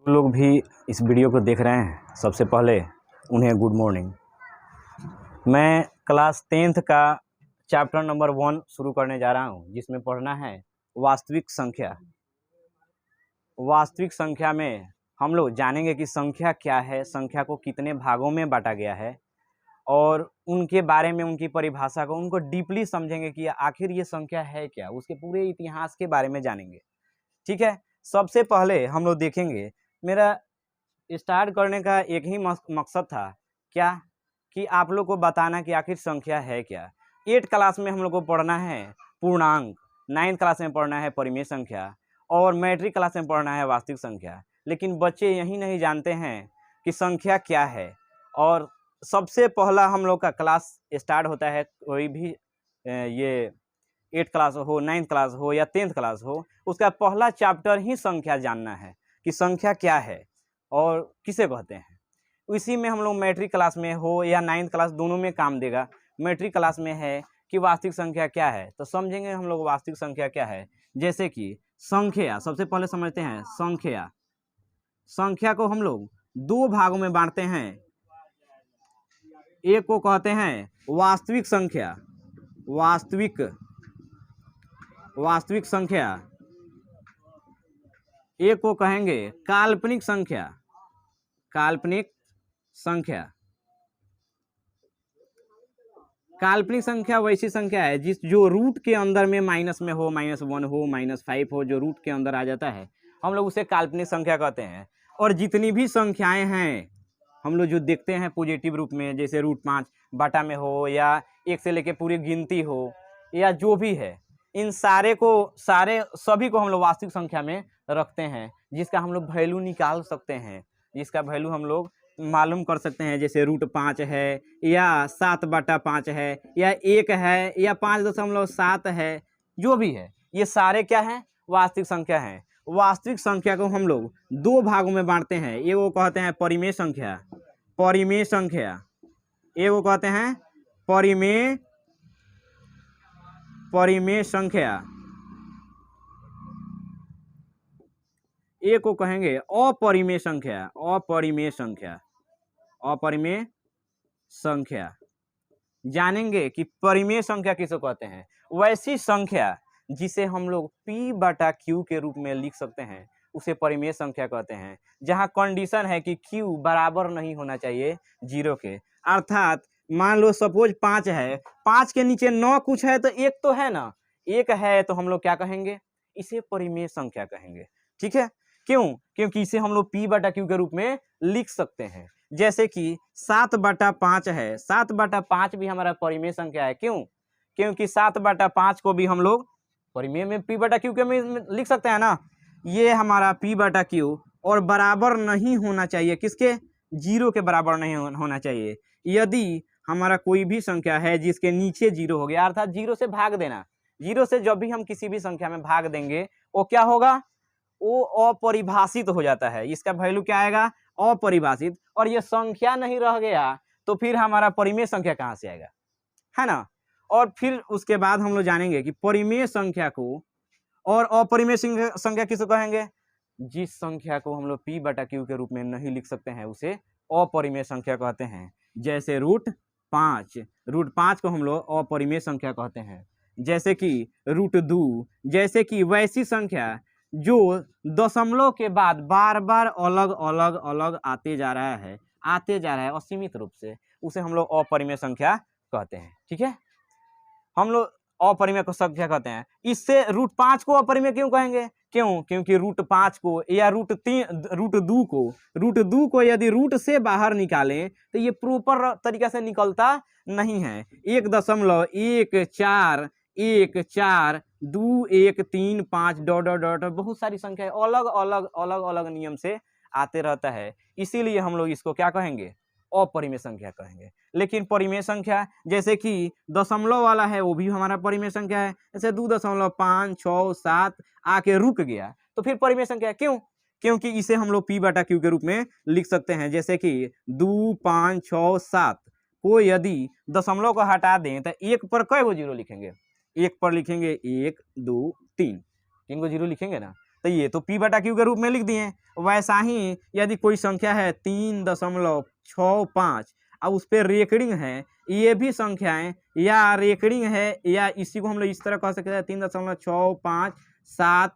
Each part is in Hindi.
जो लोग भी इस वीडियो को देख रहे हैं, सबसे पहले उन्हें गुड मॉर्निंग। मैं क्लास 10th का चैप्टर नंबर 1 शुरू करने जा रहा हूं, जिसमें पढ़ना है वास्तविक संख्या। वास्तविक संख्या में हम लोग जानेंगे कि संख्या क्या है, संख्या को कितने भागों में बांटा गया है और उनके बारे में, उनकी परिभाषा को, उनको डीपली समझेंगे कि आखिर ये संख्या है क्या, उसके पूरे इतिहास के बारे में जानेंगे। ठीक है, सबसे पहले हम लोग देखेंगे, मेरा स्टार्ट करने का एक ही मकसद था, क्या कि आप लोग को बताना कि आखिर संख्या है क्या। 8 क्लास में हम लोग को पढ़ना है पूर्णांक, 9th क्लास में पढ़ना है परिमेय संख्या और मैट्रिक क्लास में पढ़ना है वास्तविक संख्या। लेकिन बच्चे यही नहीं जानते हैं कि संख्या क्या है। और सबसे पहला हम लोग का क्लास स्टार्ट होता है, कोई भी ये 8th क्लास हो, 9th क्लास हो या 10th क्लास हो, उसका पहला चैप्टर ही संख्या जानना है कि संख्या क्या है और किसे कहते हैं। इसी में हम लोग मैट्रिक क्लास में हो या 9th क्लास, दोनों में काम देगा। मैट्रिक क्लास में है कि वास्तविक संख्या क्या है, तो समझेंगे हम लोग वास्तविक संख्या क्या है। जैसे कि संख्या, सबसे पहले समझते हैं संख्या। संख्या को हम लोग 2 भागों में बांटते हैं। एक को कहते हैं वास्तविक संख्या, वास्तविक संख्या। एक को कहेंगे काल्पनिक संख्या, काल्पनिक संख्या। काल्पनिक संख्या वैसी संख्या है जो रूट के अंदर में माइनस में हो, -1 हो, -5 हो, जो रूट के अंदर आ जाता है, हम लोग उसे काल्पनिक संख्या कहते हैं। और जितनी भी संख्याएं हैं हम लोग जो देखते हैं पॉजिटिव रूप में, जैसे √5 बटा में हो या 1 से लेके पूरी गिनती हो या जो भी है, इन सभी को हम लोग वास्तविक संख्या में रखते हैं, जिसका हम लोग वैल्यू निकाल सकते हैं, जिसका वैल्यू हम लोग मालूम कर सकते हैं। जैसे √5 है या 7/5 है या 1 है या 5.7 है, जो भी है, ये सारे क्या हैं, वास्तविक संख्या हैं। वास्तविक संख्या को हम लोग 2 भागों में बांटते हैं। एक वो कहते हैं परिमेय संख्या, परिमेय संख्या। एक वो कहते हैं परिमेय संख्या। एक को कहेंगे अपरिमेय संख्या, अपरिमेय संख्या, अपरिमेय संख्या। जानेंगे कि परिमेय संख्या किसे कहते हैं। वैसी संख्या जिसे हम लोग P/Q के रूप में लिख सकते हैं, उसे परिमेय संख्या कहते हैं। जहां कंडीशन है कि Q बराबर नहीं होना चाहिए 0 के। अर्थात मान लो सपोज 5 है, 5 के नीचे 9 कुछ है तो 1 तो है ना, 1 है तो हम लोग क्या कहेंगे, इसे परिमेय संख्या कहेंगे। ठीक है, क्यों? क्योंकि इसे हम लोग P/Q के रूप में लिख सकते हैं। जैसे कि 7/5 है, 7/5 भी हमारा परिमेय संख्या है। क्यों? क्योंकि 7/5 को भी हम लोग परिमेय में P/Q के में लिख सकते हैं ना। ये हमारा P/Q और बराबर नहीं होना चाहिए, किसके, 0 के बराबर नहीं होना चाहिए। यदि हमारा कोई भी संख्या है जिसके नीचे 0 हो गया, अर्थात 0 से भाग देना, 0 से जब भी हम किसी भी संख्या में भाग देंगे, वो क्या होगा, वो अपरिभाषित हो जाता है। इसका वैल्यू क्या आएगा, अपरिभाषित। और ये संख्या नहीं रह गया तो फिर हमारा परिमेय संख्या कहाँ से आएगा, है ना। और फिर उसके बाद हम लोग जानेंगे कि परिमेय संख्या को और अपरिमेय संख्या किसे कहेंगे। जिस संख्या को हम लोग P/Q के रूप में नहीं लिख सकते हैं, उसे अपरिमेय संख्या कहते हैं। जैसे √5 को हम लोग अपरिमेय संख्या कहते हैं। जैसे कि √2, जैसे कि वैसी संख्या जो दशमलव के बाद बार बार अलग आते जा रहा है असीमित रूप से, उसे हम लोग अपरिमेय संख्या कहते हैं। ठीक है, हम लोग अपरिमेय को संख्या कहते हैं। इससे √5 को अपरिमेय क्यों कहेंगे, क्यों? क्योंकि √5 को या √2 को यदि रूट से बाहर निकालें तो ये प्रॉपर तरीका से निकलता नहीं है। 1.14 1 4 2 1 3 5 ... बहुत सारी संख्याएं अलग नियम से आते रहता है, इसीलिए हम लोग इसको क्या कहेंगे, अपरिमेय संख्या कहेंगे। लेकिन परिमेय संख्या, जैसे कि दशमलव वाला है, वो भी हमारा परिमेय संख्या है। जैसे 2.5 6 7 आके रुक गया तो फिर परिमेय संख्या है। क्यों? क्योंकि इसे हम लोग P/Q के रूप में लिख सकते हैं। जैसे कि 2 5 6 7 को यदि दशमलव को हटा दें तो 1 पर कई गो 0 लिखेंगे, 1 पर लिखेंगे 1 2 3 को 0 लिखेंगे ना। तो ये तो p बटा q के रूप में लिख दिए। वैसा ही यदि कोई संख्या है 3.65 अब उस पर रेकरिंग है, ये भी संख्याएं या रेकरिंग है या इसी को हम लोग इस तरह कह सकते हैं 3.657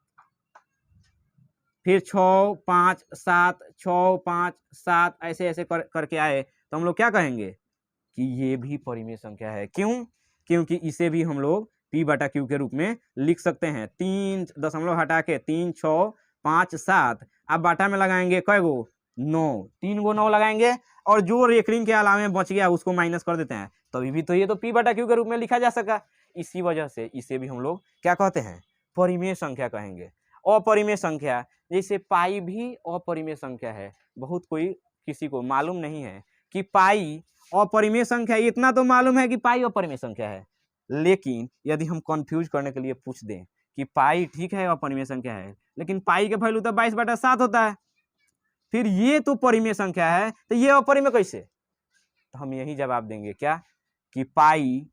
फिर 657 ऐसे ऐसे करके आए तो हम लोग क्या कहेंगे कि ये भी परिमेय संख्या है। क्यों? क्योंकि इसे भी हम लोग p बटा q के रूप में लिख सकते हैं। 3 दशमलव हटा के 3,6,5,7 अब बाटा में लगाएंगे कै गो 9, 3 गो 9 लगाएंगे और जो रेकरिंग के अलावे बच गया उसको माइनस कर देते हैं, तभी भी तो ये तो p बटा q के रूप में लिखा जा सका। इसी वजह से इसे भी हम लोग क्या कहते हैं, परिमेय संख्या कहेंगे। अपरिमेय संख्या जैसे पाई भी अपरिमेय संख्या है। बहुत कोई किसी को मालूम नहीं है कि पाई अपरिमेय संख्या, इतना तो मालूम है कि पाई अपरिमेय संख्या है, लेकिन यदि हम कंफ्यूज करने के लिए पूछ दें कि पाई ठीक है अपरिमेय संख्या है, लेकिन पाई का वैल्यू तो 22/7 होता है, फिर ये तो परिमेय संख्या है तो ये अपरिमेय कैसे? तो हम यही जवाब देंगे क्या कि पाई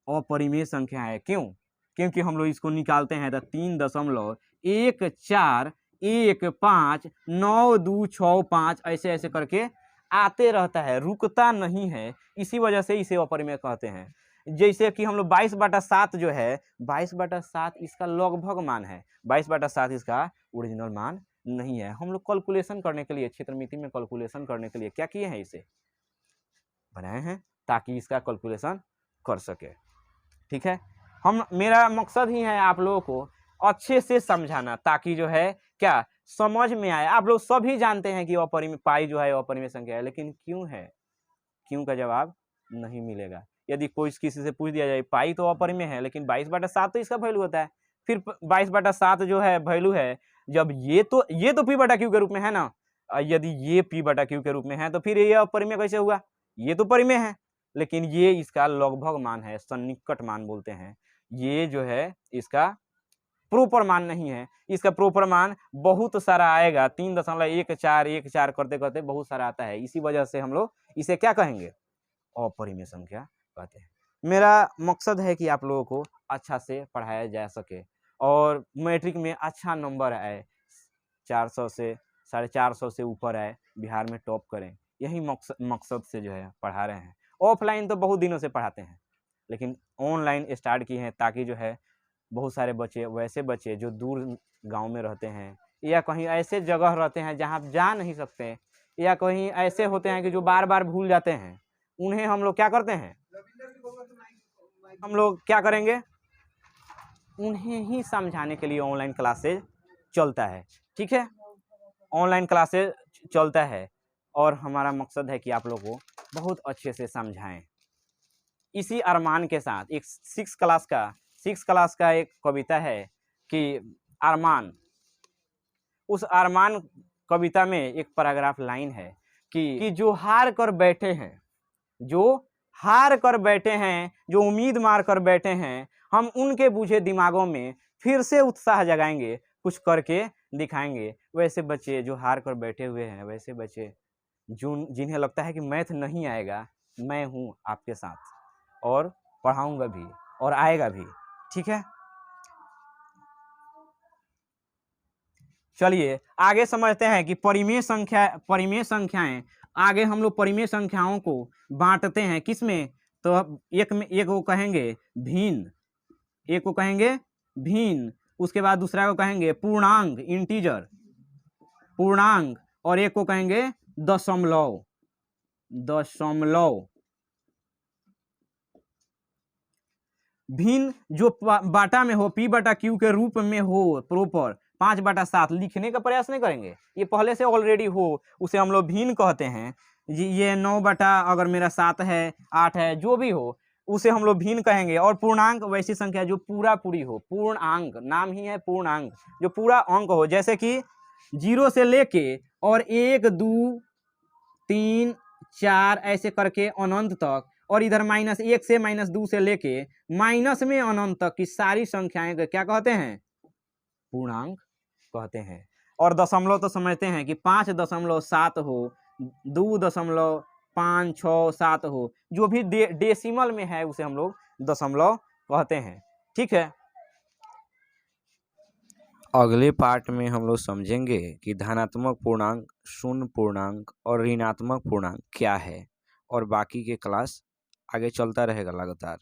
अपरिमेय संख्या है। क्यों? क्योंकि हम लोग इसको निकालते हैं तो 3.14159265 ऐसे ऐसे करके आते रहता है, रुकता नहीं है। इसी वजह से इसे अपरिमेय कहते हैं। जैसे कि हम लोग 22/7 जो है 22/7 इसका लगभग मान है, 22/7 इसका ओरिजिनल मान नहीं है। हम लोग कैलकुलेशन करने के लिए, क्षेत्रमिति में कैलकुलेशन करने के लिए क्या किए हैं, इसे बनाए हैं ताकि इसका कैलकुलेशन कर सके। ठीक है, मेरा मकसद ही है आप लोगों को अच्छे से समझाना ताकि जो है क्या समझ में आए। आप लोग सभी जानते हैं कि अपरिमेय पाई जो है अपरिमेय संख्या है, लेकिन क्यों है, क्यों का जवाब नहीं मिलेगा। यदि कोई किसी से पूछ दिया जाए पाई तो अपरिमेय है लेकिन 22/7 तो इसका वैल्यू होता है, फिर 22/7 जो है वैल्यू है, जब ये तो p बटा q के रूप में है ना, यदि ये p बटा q के रूप में है तो फिर ये अपरिमेय कैसे हुआ? ये तो परिमेय है लेकिन ये इसका लगभग मान है, सन्निकट मान बोलते हैं। ये जो है इसका प्रॉपर मान नहीं है, इसका प्रॉपर मान बहुत सारा आएगा, 3.1414 करते करते बहुत सारा आता है। इसी वजह से हम लोग इसे क्या कहेंगे, अपरिमेय संख्या कहते हैं। मेरा मकसद है कि आप लोगों को अच्छा से पढ़ाया जा सके और मैट्रिक में अच्छा नंबर आए, 400 से 450 से ऊपर आए, बिहार में टॉप करें, यही मकसद से जो है पढ़ा रहे हैं। ऑफलाइन तो बहुत दिनों से पढ़ाते हैं लेकिन ऑनलाइन स्टार्ट किए हैं ताकि जो है बहुत सारे बच्चे, वैसे बच्चे जो दूर गांव में रहते हैं या कहीं ऐसे जगह रहते हैं जहां जा नहीं सकते, या कहीं ऐसे होते हैं कि जो बार बार भूल जाते हैं, उन्हें हम लोग क्या करते हैं, हम लोग क्या करेंगे, उन्हें ही समझाने के लिए ऑनलाइन क्लासेज चलता है। ठीक है, ऑनलाइन क्लासेज चलता है और हमारा मकसद है कि आप लोगों को बहुत अच्छे से समझाएं। इसी अरमान के साथ एक 6 क्लास का एक कविता है कि अरमान, उस अरमान कविता में एक पैराग्राफ लाइन है कि जो हार कर बैठे हैं, जो उम्मीद मार कर बैठे हैं, हम उनके बूझे दिमागों में फिर से उत्साह जगाएंगे, कुछ करके दिखाएंगे। वैसे बच्चे जो हार कर बैठे हुए हैं, वैसे बच्चे जिन्हें लगता है कि मैथ नहीं आएगा, मैं हूँ आपके साथ और पढ़ाऊंगा भी और आएगा भी। ठीक है, चलिए आगे समझते हैं कि परिमेय संख्याएं। आगे हम लोग परिमेय संख्याओं को बांटते हैं किस में, तो एक को कहेंगे भिन्न, उसके बाद दूसरा को कहेंगे पूर्णांक इंटीजर, और एक को कहेंगे दशमलव। भिन्न जो बाटा में हो, p बटा q के रूप में हो, प्रॉपर 5/7 लिखने का प्रयास नहीं करेंगे, ये पहले से ऑलरेडी हो, उसे हम लोग भिन्न कहते हैं। ये 9 बटा अगर मेरा 7 है, 8 है, जो भी हो उसे हम लोग भिन्न कहेंगे। और पूर्णांक वैसी संख्या जो पूरी हो, पूर्णांक नाम ही है पूर्णांक, जो पूरा अंक हो, जैसे कि 0 से लेके और 1 2 3 4 ऐसे करके अनंत तक, और इधर -1 से -2 से लेके माइनस में अनंत तक की सारी संख्याएं क्या कहते हैं, पूर्णांक कहते हैं। और दशमलव तो समझते हैं कि 5.7 हो, 2.567 हो, जो भी डेसिमल में है उसे हम लोग दशमलव कहते हैं। ठीक है, अगले पार्ट में हम लोग समझेंगे कि धनात्मक पूर्णांक, शून्य पूर्णांक और ऋणात्मक पूर्णांक क्या है, और बाकी के क्लास आगे चलता रहेगा लगातार।